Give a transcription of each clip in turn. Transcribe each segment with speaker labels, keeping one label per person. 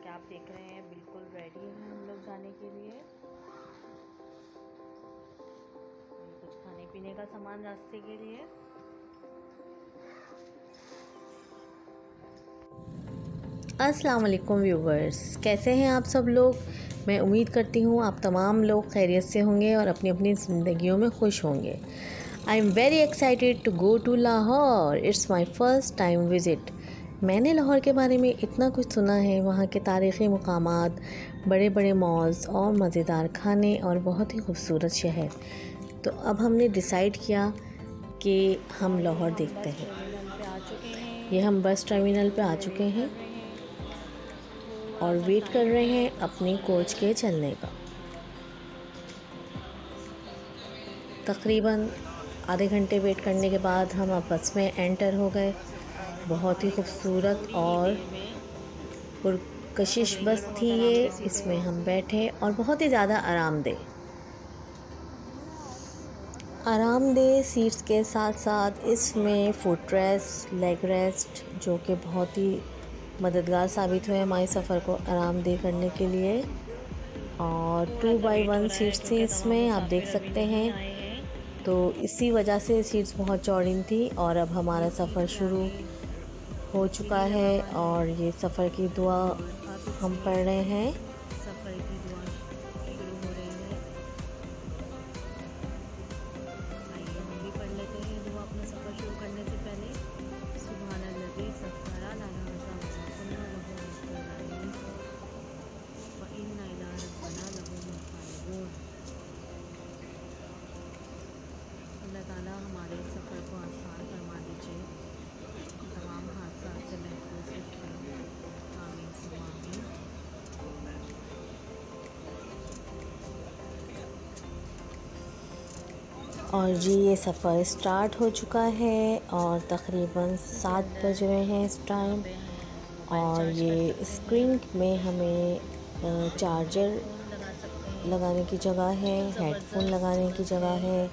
Speaker 1: कि आप देख रहे हैं बिल्कुल रेडी हैं हम लोग जाने के लिए। कुछ खाने पीने का सामान रास्ते के लिए। अस्सलाम वालेकुम व्यूवर्स, कैसे हैं आप सब लोग। मैं उम्मीद करती हूँ आप तमाम लोग खैरियत से होंगे और अपनी अपनी ज़िंदगियों में खुश होंगे। I am very excited to go to Lahore. It's my first time visit. मैंने लाहौर के बारे में इतना कुछ सुना है, वहाँ के तारीख़ी मकामात, बड़े बड़े मॉल्स और मज़ेदार खाने और बहुत ही खूबसूरत शहर। तो अब हमने डिसाइड किया कि हम लाहौर देखते हैं। ये हम बस टर्मिनल पे आ चुके हैं और वेट कर रहे हैं अपनी कोच के चलने का। तकरीबन आधे घंटे वेट करने के बाद हम अब बस में एंटर हो गए। बहुत ही खूबसूरत और पुरकशिश बस थी ये। इसमें हम बैठे और बहुत ही ज़्यादा आरामदेह सीट्स के साथ साथ इसमें फुट रेस्ट, लेग रेस्ट, जो कि बहुत ही मददगार साबित हुए हमारे सफ़र को आरामदेह करने के लिए। और 2x1 सीट्स थी इसमें, आप देख सकते हैं। तो इसी वजह से सीट्स बहुत चौड़ी थी। और अब हमारा सफ़र शुरू हो चुका है और ये सफ़र की दुआ हम पढ़ रहे हैं। सफ़र की दुआ शुरू हो रही है। आइए हम भी पढ़ लेते हैं दुआ अपना सफ़र शुरू करने से पहले। सुभानल्लज़ी सफ़रा लना वज़फ़रना लहू मुस्तक़ीम व इन्ना इला रब्बिना लमुनक़लिबून। अल्लाह ताला हमारे सफ़र को आसान फरमा दीजिए, तमाम हादसा से महफूज रखिए। आमीन सुम्मा आमीन। और जी ये सफ़र स्टार्ट हो चुका है और तकरीबन 7 बज रहे हैं इस टाइम। और ये स्क्रीन में हमें चार्जर लगाने की जगह है, हेडफोन लगाने की जगह है।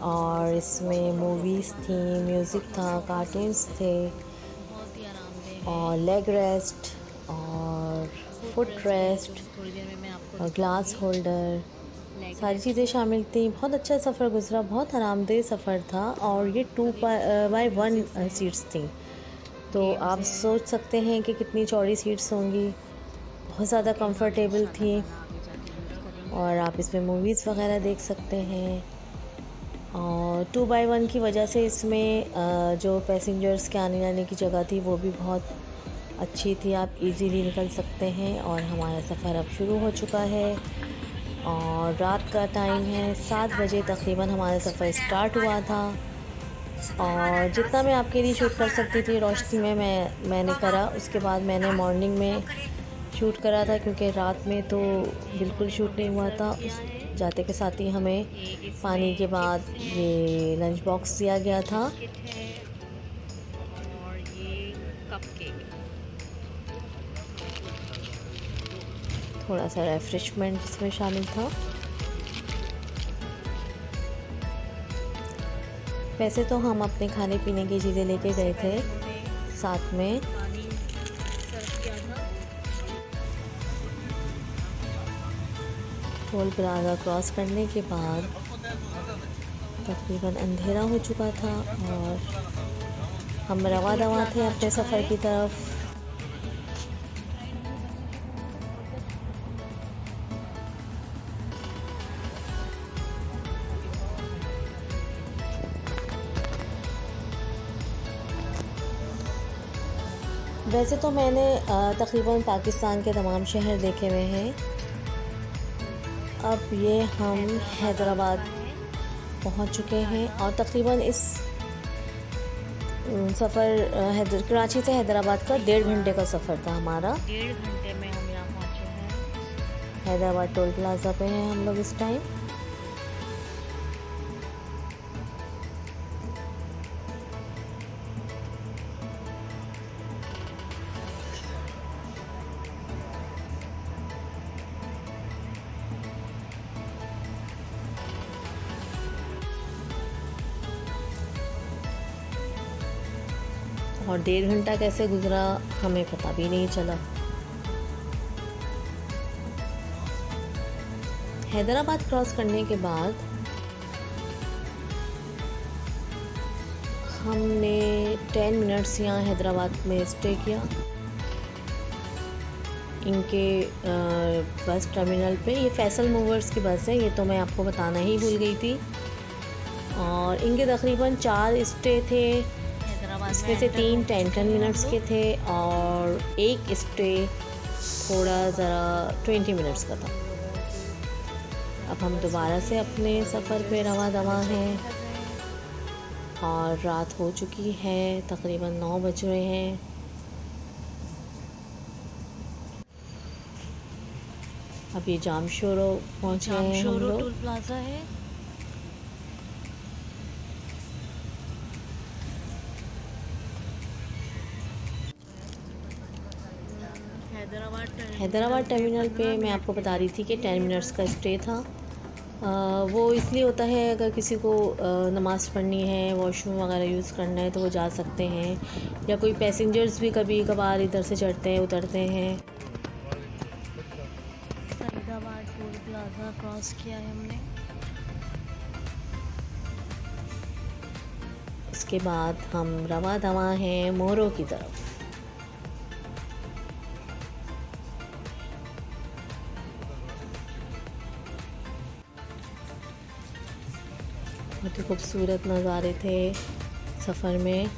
Speaker 1: और इसमें मूवीज़ थी, म्यूज़िक था, कार्टून्स थे और लेग रेस्ट और फुट रेस्ट और ग्लास होल्डर, सारी चीज़ें शामिल थी। बहुत अच्छा सफ़र गुज़रा, बहुत आरामदेह सफ़र था। और ये 2x1 सीट्स थी। तो आप सोच सकते हैं कि कितनी चौड़ी सीट्स होंगी। बहुत ज़्यादा कंफर्टेबल थी और आप इसमें मूवीज़ वगैरह देख सकते हैं। और 2x1 की वजह से इसमें जो पैसेंजर्स के आने जाने की जगह थी वो भी बहुत अच्छी थी, आप इजीली निकल सकते हैं। और हमारा सफ़र अब शुरू हो चुका है और रात का टाइम है 7 बजे तकरीबन हमारा सफ़र स्टार्ट हुआ था। और जितना मैं आपके लिए शूट कर सकती थी रोशनी में मैंने करा। उसके बाद मैंने मॉर्निंग में शूट करा था क्योंकि रात में तो बिल्कुल शूट नहीं हुआ था। जाते के साथ ही हमें पानी के बाद ये लंच बॉक्स दिया गया था और ये कपकेक, थोड़ा सा रेफ्रेशमेंट इसमें शामिल था। वैसे तो हम अपने खाने पीने की चीज़ें लेके गए थे साथ में। टोल प्लाज़ा क्रॉस करने के बाद तकरीबन अंधेरा हो चुका था और हम रवा दवा थे अपने सफ़र की तरफ। वैसे तो मैंने तकरीबन पाकिस्तान के तमाम शहर देखे हुए हैं। अब ये हम हैदराबाद पहुंच चुके हैं और तकरीबन इस सफ़र कराची से हैदराबाद का 1.5 घंटे का सफ़र था हमारा। 1.5 घंटे में हम यहाँ पहुँचे हैं। हैदराबाद टोल प्लाज़ा पे हैं हम लोग इस टाइम। और 1.5 घंटा कैसे गुज़रा हमें पता भी नहीं चला। हैदराबाद क्रॉस करने के बाद हमने 10 मिनट्स यहाँ हैदराबाद में स्टे किया इनके बस टर्मिनल पे। ये फैसल मूवर्स की बस है, ये तो मैं आपको बताना ही भूल गई थी। और इनके तकरीबन 4 स्टे थे, इसमें से 3 10-10 मिनट्स के थे और एक स्टे थोड़ा ज़रा 20 मिनट्स का था। अब हम दोबारा से अपने सफ़र पे रवा दवा हैं और रात हो चुकी है, तकरीबन 9 बज रहे हैं। अब ये जामशोरो पहुँचे हैं हम लोग।
Speaker 2: टोल प्लाजा है।
Speaker 1: हैदराबाद टर्मिनल पे मैं आपको बता रही थी कि 10 मिनट्स का स्टे था। वो इसलिए होता है अगर किसी को नमाज़ पढ़नी है, वॉशरूम वगैरह यूज़ करना है तो वो जा सकते हैं, या कोई पैसेंजर्स भी कभी कभार इधर से चढ़ते हैं उतरते हैं।
Speaker 2: फरीदाबाद टोल प्लाजा क्रॉस किया है हमने।
Speaker 1: उसके बाद हम रवा दवा हैं मोरो की तरफ। बहुत ही खूबसूरत नज़ारे थे सफ़र में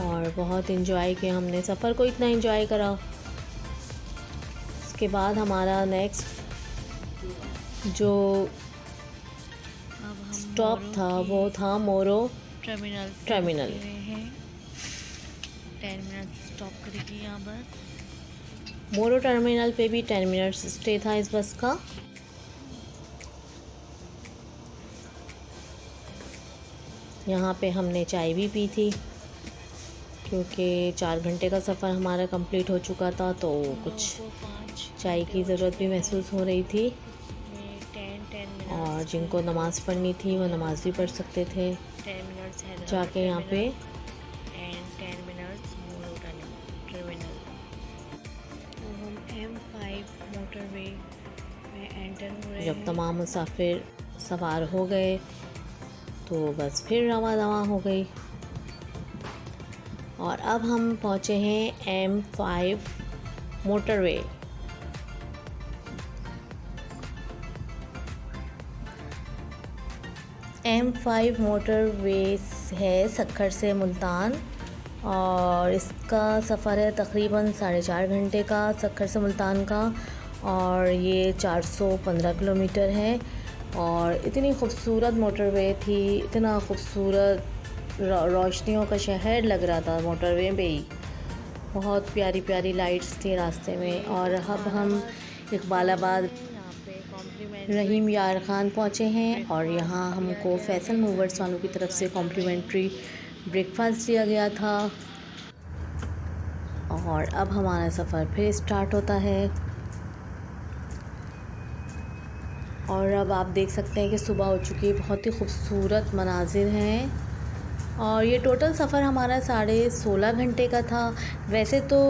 Speaker 1: और बहुत इन्जॉय किया हमने, सफ़र को इतना इन्जॉय करा। उसके बाद हमारा नेक्स्ट जो स्टॉप था वो था मोरो टर्मिनल।
Speaker 2: 10 मिनट स्टॉप करेगी यहाँ पर।
Speaker 1: मोरो टर्मिनल पे भी 10 मिनट्स स्टे था इस बस का। यहाँ पे हमने चाय भी पी थी क्योंकि 4 घंटे का सफ़र हमारा कंप्लीट हो चुका था, तो कुछ चाय की ज़रूरत भी महसूस हो रही थी। और जिनको नमाज़ पढ़नी थी वो नमाज़ भी पढ़ सकते थे जाके यहाँ पे। जब तमाम मुसाफिर सवार हो गए तो बस फिर रवा दवा हो गई और अब हम पहुँचे हैं M5 मोटरवे। M5 मोटरवे है सक्खर से मुल्तान और इसका सफ़र है तकरीबन 4.5 घंटे का सक्खर से मुल्तान का, और ये 415 किलोमीटर है। और इतनी खूबसूरत मोटरवे थी, इतना खूबसूरत रोशनियों का शहर लग रहा था मोटरवे पे ही। बहुत प्यारी प्यारी लाइट्स थी रास्ते में। और अब हम इकबालाबाद रहीम यार ख़ान पहुँचे हैं और यहाँ हमको फैसल मूवर्स वालों की तरफ से कॉम्प्लीमेंट्री ब्रेकफास्ट दिया गया था। और अब हमारा सफ़र फिर स्टार्ट होता है। और अब आप देख सकते हैं कि सुबह हो चुकी है, बहुत ही खूबसूरत मनाजिर हैं। और ये टोटल सफ़र हमारा 16.5 घंटे का था। वैसे तो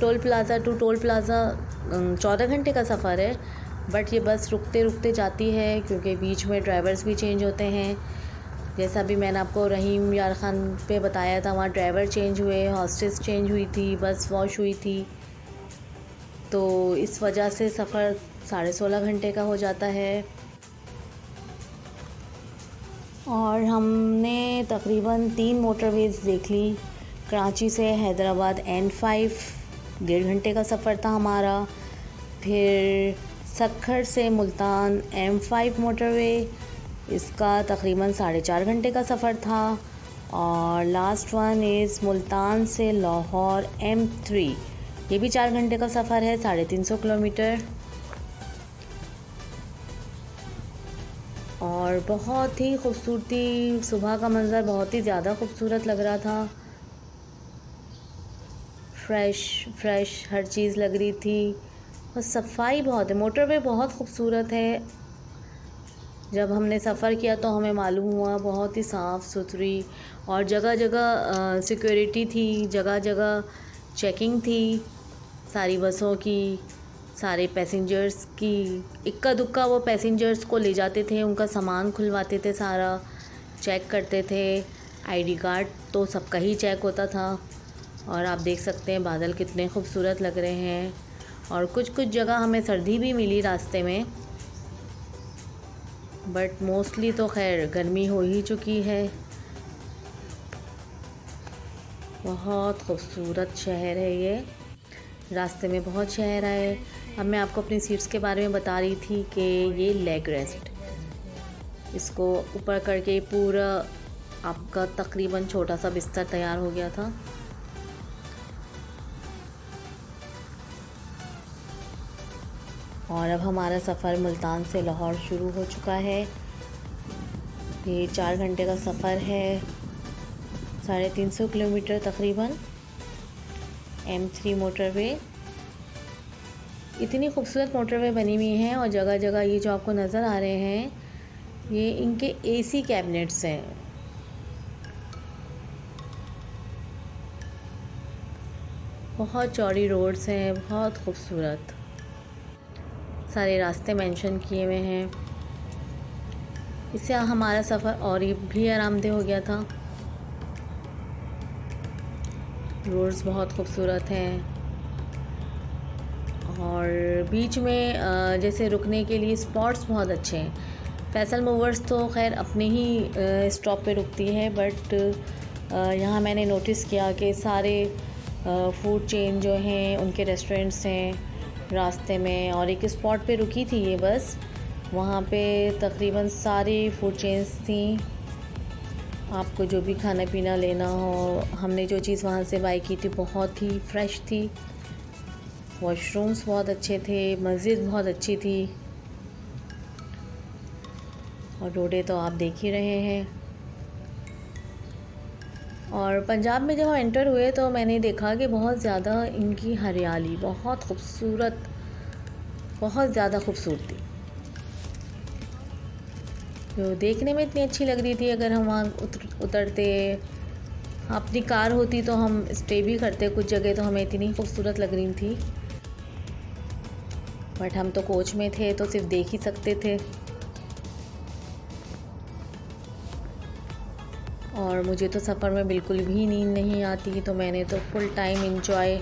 Speaker 1: toll plaza to toll plaza 14 घंटे का सफ़र है, बट ये बस रुकते रुकते जाती है क्योंकि बीच में ड्राइवर्स भी चेंज होते हैं। जैसा भी मैंने आपको रहीम यार ख़ान पे बताया था, वहाँ ड्राइवर चेंज हुए, हॉस्टेस चेंज हुई थी, बस वॉश हुई थी, तो इस वजह से सफ़र 16.5 घंटे का हो जाता है। और हमने तकरीबन 3 मोटरवेज़ देख ली। कराची से हैदराबाद N5 1.5 घंटे का सफ़र था हमारा। फिर सक्खर से मुल्तान M5 मोटरवे, इसका तकरीबन 4.5 घंटे का सफ़र था। और लास्ट वन इज़ मुल्तान से लाहौर M3, ये भी 4 घंटे का सफ़र है, 350 किलोमीटर। और बहुत ही खूबसूरती, सुबह का मंज़र बहुत ही ज़्यादा खूबसूरत लग रहा था। फ्रेश हर चीज़ लग रही थी और सफाई बहुत है। मोटरवे बहुत खूबसूरत है। जब हमने सफ़र किया तो हमें मालूम हुआ, बहुत ही साफ़ सुथरी और जगह जगह सिक्योरिटी थी, जगह जगह चेकिंग थी सारी बसों की, सारे पैसेंजर्स की इक्का दुक्का वो पैसेंजर्स को ले जाते थे, उनका सामान खुलवाते थे, सारा चेक करते थे। आईडी कार्ड तो सबका ही चेक होता था। और आप देख सकते हैं बादल कितने खूबसूरत लग रहे हैं। और कुछ कुछ जगह हमें सर्दी भी मिली रास्ते में, बट मोस्टली तो खैर गर्मी हो ही चुकी है। बहुत खूबसूरत शहर है ये। रास्ते में बहुत शहर आए। अब मैं आपको अपनी सीट्स के बारे में बता रही थी कि ये लेग रेस्ट, इसको ऊपर करके पूरा आपका तकरीबन छोटा सा बिस्तर तैयार हो गया था। और अब हमारा सफ़र मुल्तान से लाहौर शुरू हो चुका है। ये 4 घंटे का सफ़र है, 350 किलोमीटर तकरीबन। M3 मोटरवे, इतनी खूबसूरत मोटरवे बनी हुई हैं। और जगह जगह ये जो आपको नज़र आ रहे हैं, ये इनके AC कैबिनेट्स हैं। बहुत चौड़ी रोड्स हैं, बहुत खूबसूरत। सारे रास्ते मेंशन किए हुए हैं। इससे हमारा सफ़र और भी आरामदेह हो गया था। रोड्स बहुत खूबसूरत हैं। और बीच में जैसे रुकने के लिए स्पॉट्स बहुत अच्छे हैं। फैसल मूवर्स तो खैर अपने ही स्टॉप पे रुकती है, बट यहाँ मैंने नोटिस किया कि सारे फूड चेन जो हैं उनके रेस्टोरेंट्स हैं रास्ते में। और एक स्पॉट पे रुकी थी ये बस, वहाँ पे तकरीबन सारी फूड चेन्स थी। आपको जो भी खाना पीना लेना हो, हमने जो चीज़ वहाँ से बाय की थी बहुत ही फ्रेश थी। वॉशरूम्स बहुत अच्छे थे, मस्जिद बहुत अच्छी थी। और रोडें तो आप देख ही रहे हैं। और पंजाब में जब हम एंटर हुए तो मैंने देखा कि बहुत ज़्यादा इनकी हरियाली, बहुत खूबसूरत, बहुत ज़्यादा खूबसूरती जो देखने में इतनी अच्छी लग रही थी। अगर हम वहाँ उतरते, अपनी कार होती तो हम स्टे भी करते कुछ जगह, तो हमें इतनी खूबसूरत लग रही थी। बट हम तो कोच में थे तो सिर्फ देख ही सकते थे। और मुझे तो सफ़र में बिल्कुल भी नींद नहीं आती, तो मैंने तो फुल टाइम एंजॉय।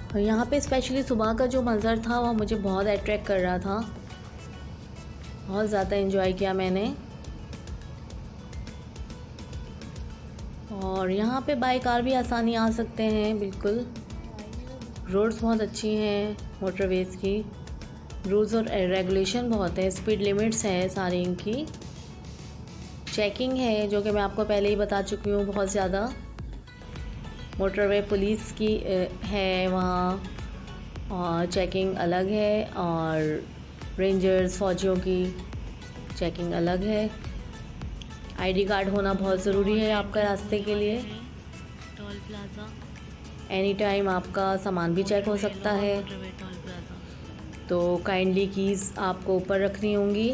Speaker 1: और यहाँ पे स्पेशली सुबह का जो मंज़र था वह मुझे बहुत अट्रैक्ट कर रहा था। बहुत ज़्यादा एंजॉय किया मैंने। और यहाँ पे बाय कार भी आसानी आ सकते हैं बिल्कुल। रोड्स बहुत अच्छी हैं मोटरवेज़ की। रूल्स और रेगुलेशन बहुत है, स्पीड लिमिट्स हैं सारी इनकी। चेकिंग है जो कि मैं आपको पहले ही बता चुकी हूँ, बहुत ज़्यादा। मोटरवे पुलिस की है वहाँ, और चेकिंग अलग है। और रेंजर्स फौजियों की चेकिंग अलग है। आईडी कार्ड होना बहुत ज़रूरी है आपका रास्ते के लिए।
Speaker 2: टोल प्लाजा,
Speaker 1: एनी टाइम आपका सामान भी चेक हो सकता है,
Speaker 2: मोटरवे टोल प्लाजा।
Speaker 1: तो काइंडली कीज़ आपको ऊपर रखनी होंगी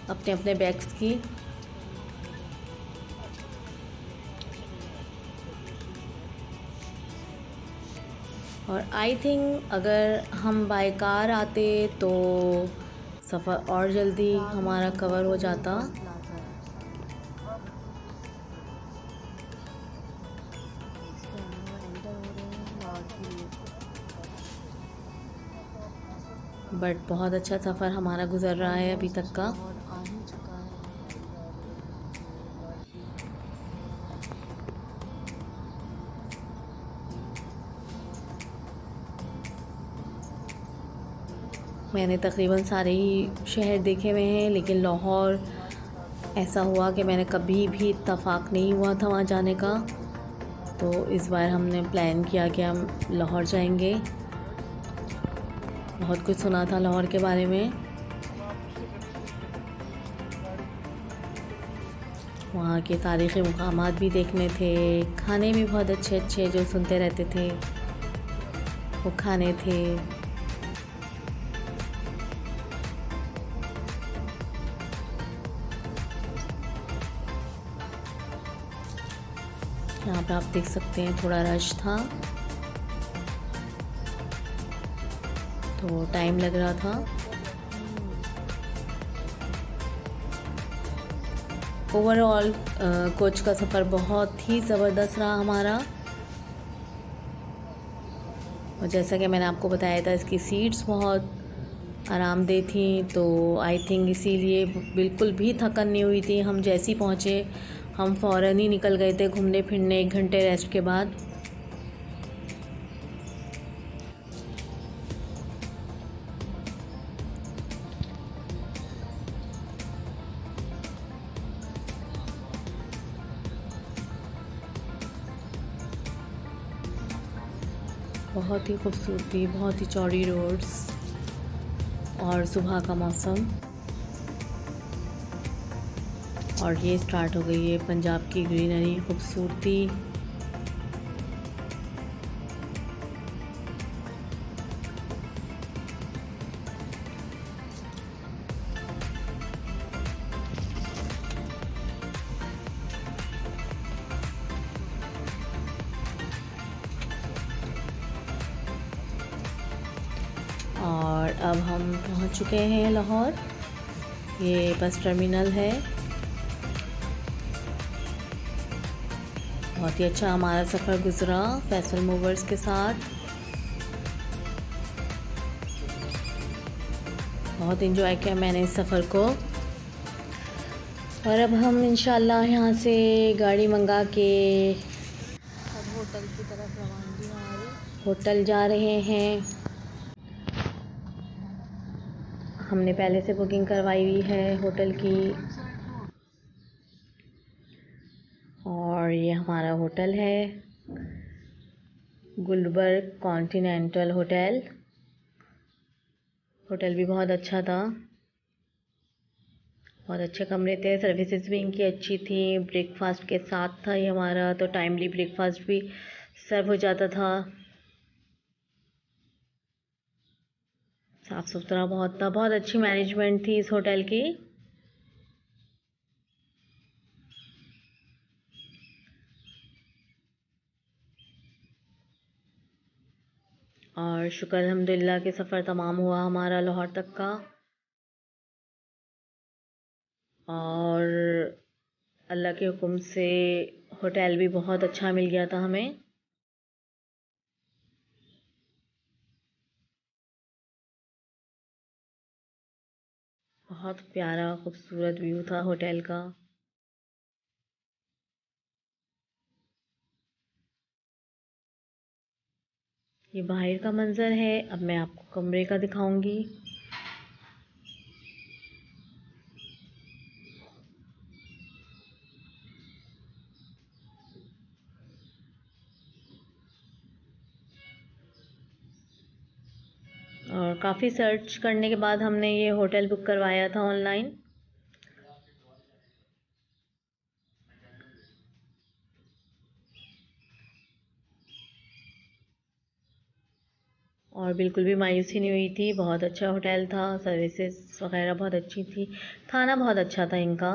Speaker 1: अपने अपने बैग्स की। और आई थिंक अगर हम बाय कार आते तो सफ़र और जल्दी हमारा कवर हो जाता। बट बहुत अच्छा सफ़र हमारा गुज़र रहा है अभी तक का। मैंने तकरीबन सारे ही शहर देखे हुए हैं, लेकिन लाहौर ऐसा हुआ कि मैंने कभी भी इत्तफ़ाक़ नहीं हुआ था वहाँ जाने का। तो इस बार हमने प्लान किया कि हम लाहौर जाएंगे। बहुत कुछ सुना था लाहौर के बारे में। वहाँ के तारीख़ी मुक़ामात भी देखने थे, खाने भी बहुत अच्छे अच्छे जो सुनते रहते थे वो खाने थे। यहाँ पे आप देख सकते हैं थोड़ा रश था तो टाइम लग रहा था। ओवरऑल कोच का सफ़र बहुत ही ज़बरदस्त रहा हमारा, और जैसा कि मैंने आपको बताया था इसकी सीट्स बहुत आरामदेह थी, तो आई थिंक इसीलिए बिल्कुल भी थकन नहीं हुई थी। हम जैसे ही पहुँचे हम फ़ौरन ही निकल गए थे घूमने फिरने 1 घंटे रेस्ट के बाद। बहुत ही खूबसूरती, बहुत ही चौड़ी रोड्स और सुबह का मौसम, और ये स्टार्ट हो गई है पंजाब की ग्रीनरी खूबसूरती। और अब हम पहुंच चुके हैं लाहौर। ये बस टर्मिनल है। बहुत ही अच्छा हमारा सफ़र गुज़रा फैसल मूवर्स के साथ। बहुत इंजॉय किया मैंने इस सफ़र को। और अब हम इंशाल्लाह यहाँ से गाड़ी मंगा के
Speaker 2: अब होटल की तरफ रवानगी हमारी।
Speaker 1: होटल जा रहे हैं। हमने पहले से बुकिंग करवाई हुई है होटल की, और ये हमारा होटल है गुलबर्ग कॉन्टिनेंटल होटल। होटल भी बहुत अच्छा था, बहुत अच्छे कमरे थे, सर्विसेज भी इनकी अच्छी थी। ब्रेकफास्ट के साथ था ये हमारा, तो टाइमली ब्रेकफास्ट भी सर्व हो जाता था। साफ़ सुथरा बहुत था, बहुत अच्छी मैनेजमेंट थी इस होटल की। और शुक्र अल्हम्दुलिल्लाह कि सफ़र तमाम हुआ हमारा लाहौर तक का, और अल्लाह के हुक्म से होटल भी बहुत अच्छा मिल गया था हमें। बहुत प्यारा खूबसूरत व्यू था होटल का। ये बाहर का मंज़र है। अब मैं आपको कमरे का दिखाऊंगी। और काफ़ी सर्च करने के बाद हमने ये होटल बुक करवाया था ऑनलाइन। और बिल्कुल भी मायूसी नहीं हुई थी, बहुत अच्छा होटल था, सर्विसेज वगैरह बहुत अच्छी थी, खाना बहुत अच्छा था इनका।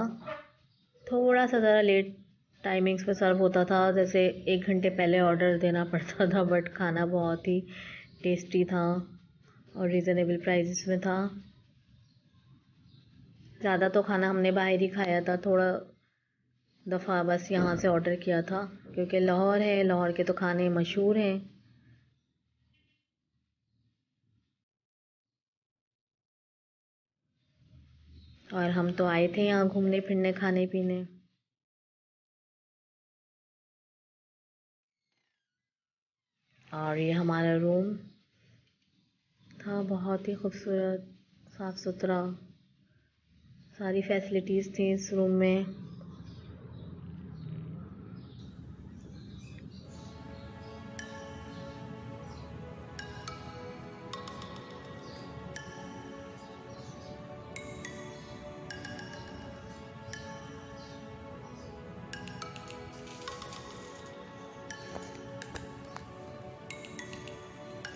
Speaker 1: थोड़ा सा ज़रा लेट टाइमिंग्स पे सर्व होता था, जैसे 1 घंटे पहले ऑर्डर देना पड़ता था, बट खाना बहुत ही टेस्टी था और रिज़नेबल प्राइसेस में था। ज़्यादा तो खाना हमने बाहर ही खाया था, थोड़ा दफ़ा बस यहाँ से ऑर्डर किया था, क्योंकि लाहौर है, लाहौर के तो खाने मशहूर हैं। और हम तो आए थे यहाँ घूमने फिरने खाने पीने। और ये हमारा रूम था, बहुत ही खूबसूरत, साफ़ सुथरा, सारी फैसिलिटीज़ थी इस रूम में।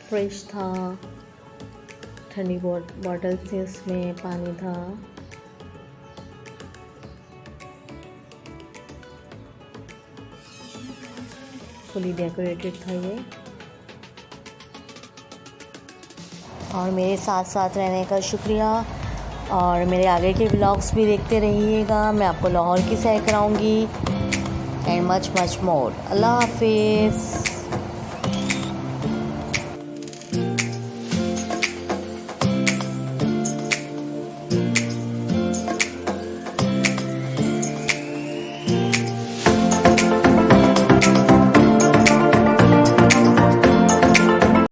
Speaker 1: फ्रिज था, ठंडी बॉटल्स थी, उसमें पानी था। फुली डेकोरेटेड था ये। और मेरे साथ साथ रहने का शुक्रिया, और मेरे आगे के व्लॉग्स भी देखते रहिएगा। मैं आपको लाहौर की सैर कराऊंगी एंड मच मच मोर। अल्लाह हाफिज़।